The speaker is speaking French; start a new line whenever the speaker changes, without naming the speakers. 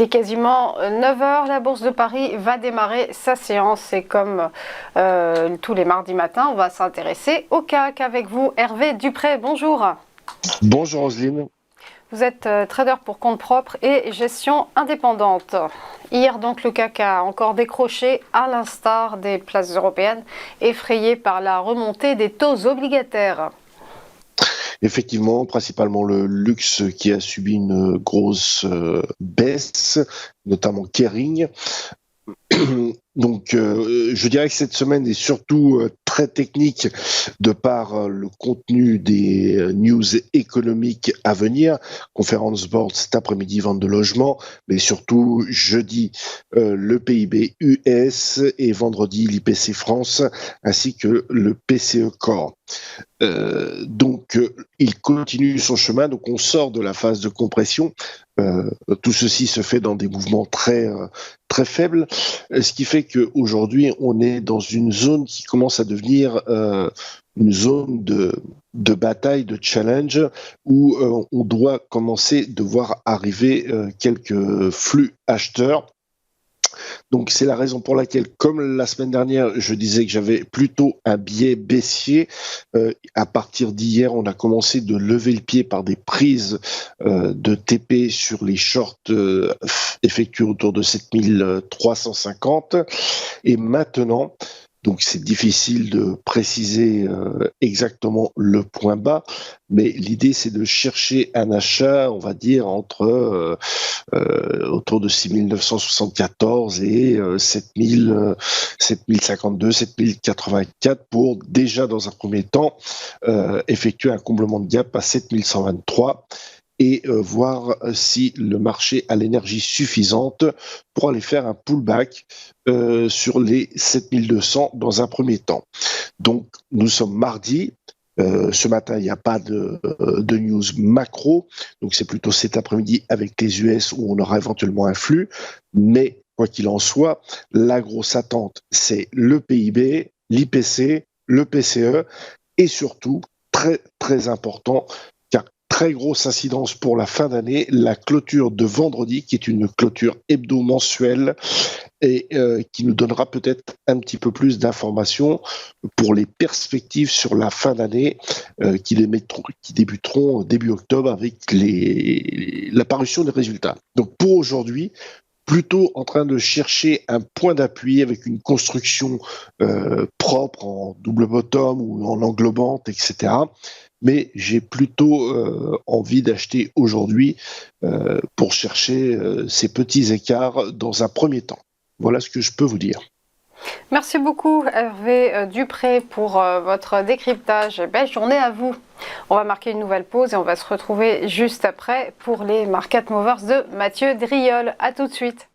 Il est quasiment 9 heures, la Bourse de Paris va démarrer sa séance et comme tous les mardis matins, on va s'intéresser au CAC avec vous, Hervé Dupré. Bonjour.
Bonjour Roselyne.
Vous êtes trader pour compte propre et gestion indépendante. Hier donc le CAC a encore décroché à l'instar des places européennes effrayées par la remontée des taux obligataires.
Effectivement, principalement le luxe qui a subi une grosse baisse, notamment Kering. Donc, je dirais que cette semaine est surtout très technique de par le contenu des news économiques à venir. Conférence board cet après-midi, vente de logements, mais surtout jeudi, le PIB US et vendredi, l'IPC France, ainsi que le PCE Core. Il continue son chemin, donc on sort de la phase de compression. Tout ceci se fait dans des mouvements très faibles, ce qui fait qu'aujourd'hui, on est dans une zone qui commence à devenir une zone de bataille, de challenge, où on doit commencer de voir arriver quelques flux acheteurs. Donc c'est la raison pour laquelle, comme la semaine dernière, je disais que j'avais plutôt un biais baissier. À partir d'hier, on a commencé de lever le pied par des prises de TP sur les shorts effectués autour de 7350. Et maintenant, donc c'est difficile de préciser exactement le point bas, mais l'idée c'est de chercher un achat, on va dire, autour de 6974 et 7052, 7084 pour déjà dans un premier temps effectuer un comblement de gap à 7123 et voir si le marché a l'énergie suffisante pour aller faire un pullback sur les 7200 dans un premier temps. Donc nous sommes mardi. Ce matin, il n'y a pas de news macro, donc c'est plutôt cet après-midi avec les US où on aura éventuellement un flux. Mais quoi qu'il en soit, la grosse attente, c'est le PIB, l'IPC, le PCE et surtout, très important, car très grosse incidence pour la fin d'année, la clôture de vendredi, qui est une clôture hebdo-mensuelle et qui nous donnera peut-être un petit peu plus d'informations pour les perspectives sur la fin d'année qui débuteront début octobre avec l'apparition des résultats. Donc pour aujourd'hui, plutôt en train de chercher un point d'appui avec une construction propre en double bottom ou en englobante, etc. Mais j'ai plutôt envie d'acheter aujourd'hui pour chercher ces petits écarts dans un premier temps. Voilà ce que je peux vous dire.
Merci beaucoup Hervé Dupré pour votre décryptage. Belle journée à vous. On va marquer une nouvelle pause et on va se retrouver juste après pour les Market Movers de Mathieu Driol. À tout de suite.